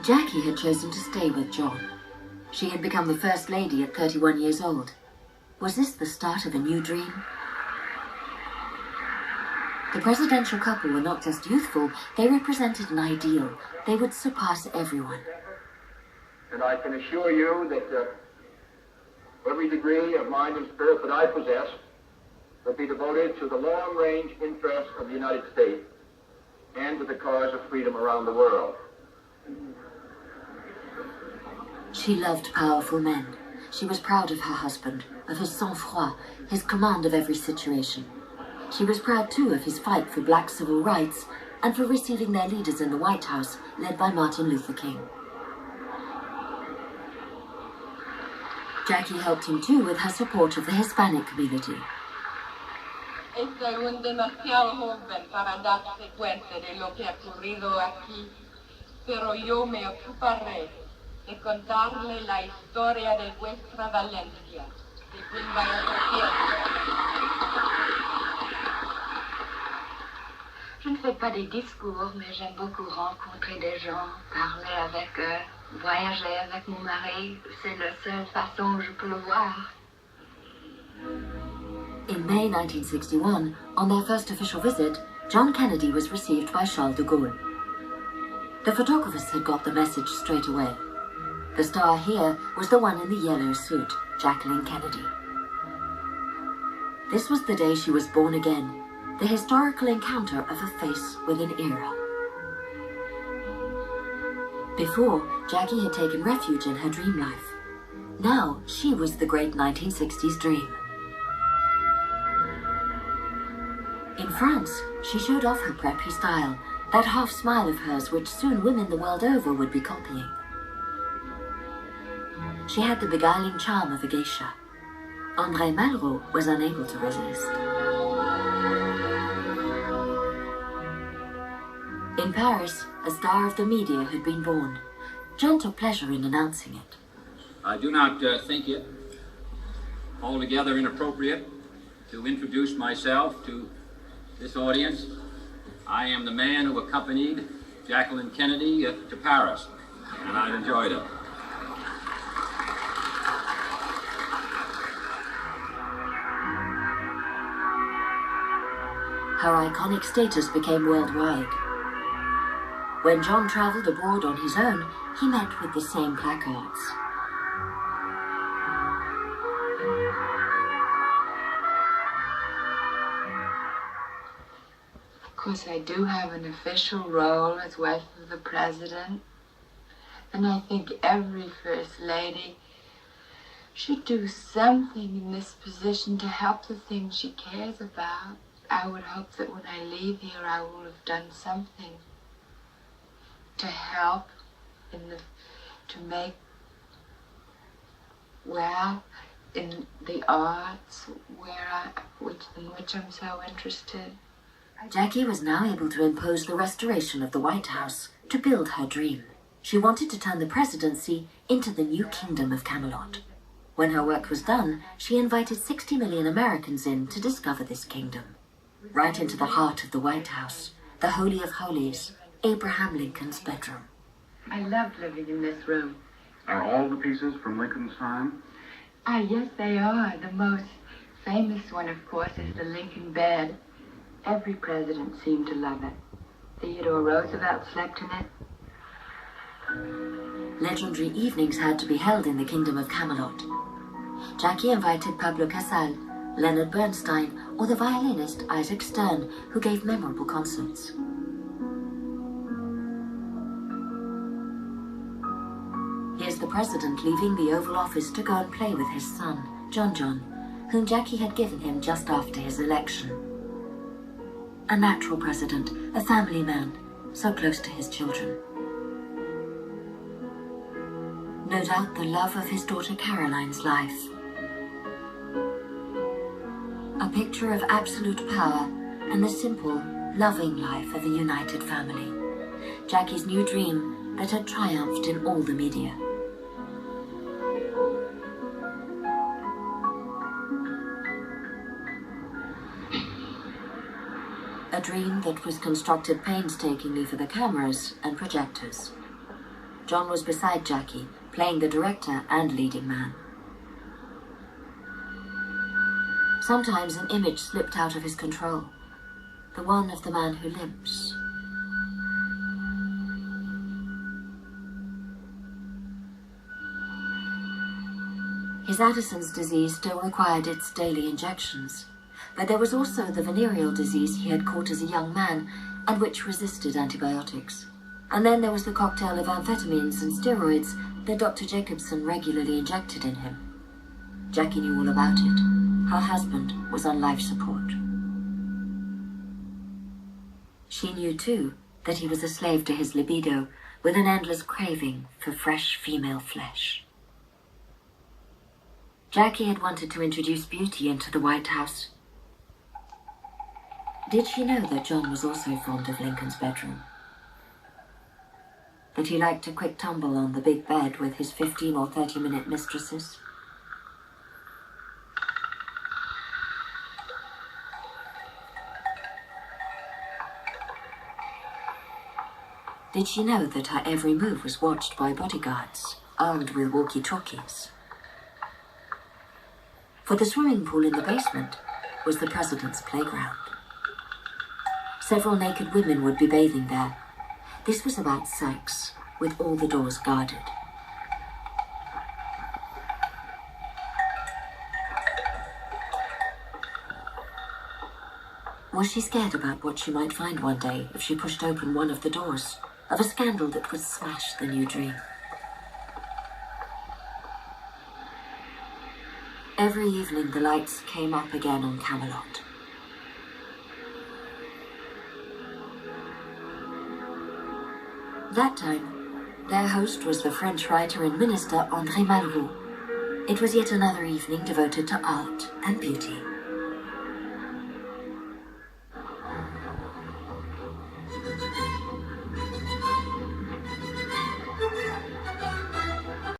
Jackie had chosen to stay with John. She had become the First Lady at 31 years old. Was this the start of a new dream? The presidential couple were not just youthful, they represented an ideal. They would surpass everyone. And I can assure you that every degree of mind and spirit that I possess will be devoted to the long-range interests of the United States and to the cause of freedom around the world. She loved powerful men. She was proud of her husband, of his sang-froid, his command of every situation. She was proud too of his fight for black civil rights and for receiving their leaders in the White House, led by Martin Luther King. Jackie helped him too with her support of the Hispanic community. Estoy un demasiado joven para darse cuenta de lo que ha ocurrido aquí, pero yo me ocuparé de contarle la historia de vuestra Valencia, de quien vaya Je ne fais pas des discours, mais j'aime beaucoup rencontrer des gens, parler avec eux, voyager avec mon mari. C'est la seule façon où je peux le voir. In May 1961, on their first official visit, John Kennedy was received by Charles de Gaulle. The photographers had got the message straight away. The star here was the one in the yellow suit, Jacqueline Kennedy. This was the day she was born again, the historical encounter of a face with an era. Before, Jackie had taken refuge in her dream life. Now, she was the great 1960s dream. In France, she showed off her preppy style, that half smile of hers which soon women the world over would be copying. She had the beguiling charm of a geisha. André Malraux was unable to resist. In Paris, a star of the media had been born. John took pleasure in announcing it. I do not think it altogether inappropriate to introduce myself to this audience. I am the man who accompanied Jacqueline Kennedy to Paris, and I've enjoyed it. Her iconic status became worldwide. When John traveled abroad on his own, he met with the same placards. Of course, I do have an official role as wife of the president, and I think every First Lady should do something in this position to help the things she cares about. I would hope that when I leave here, I will have done something to help to make, well, in the arts, in which I'm so interested. Jackie was now able to impose the restoration of the White House, to build her dream. She wanted to turn the presidency into the new kingdom of Camelot. When her work was done, she invited 60 million Americans in to discover this kingdom. Right into the heart of the White House, the Holy of Holies, Abraham Lincoln's bedroom. I love living in this room. Are all the pieces from Lincoln's time? Ah, yes, they are. The most famous one, of course, is the Lincoln bed. Every president seemed to love it. Theodore Roosevelt slept in it. Legendary evenings had to be held in the Kingdom of Camelot. Jackie invited Pablo Casal, Leonard Bernstein, or the violinist Isaac Stern, who gave memorable concerts. Here's the president leaving the Oval Office to go and play with his son, John, whom Jackie had given him just after his election. A natural president, a family man, so close to his children. No doubt the love of his daughter Caroline's life. A picture of absolute power and the simple, loving life of a united family. Jackie's new dream that had triumphed in all the media. A dream that was constructed painstakingly for the cameras and projectors. John was beside Jackie, playing the director and leading man. Sometimes an image slipped out of his control, the one of the man who limps. His Addison's disease still required its daily injections, but there was also the venereal disease he had caught as a young man and which resisted antibiotics. And then there was the cocktail of amphetamines and steroids that Dr. Jacobson regularly injected in him. Jackie knew all about it. Her husband was on life support. She knew, too, that he was a slave to his libido, with an endless craving for fresh female flesh. Jackie had wanted to introduce beauty into the White House. Did she know that John was also fond of Lincoln's bedroom? That he liked a quick tumble on the big bed with his 15 or 30-minute mistresses? Did she know that her every move was watched by bodyguards, armed with walkie-talkies? For the swimming pool in the basement was the president's playground. Several naked women would be bathing there. This was about sex, with all the doors guarded. Was she scared about what she might find one day if she pushed open one of the doors, of a scandal that would smash the new dream? Every evening the lights came up again on Camelot. That time, their host was the French writer and minister André Malraux. It was yet another evening devoted to art and beauty.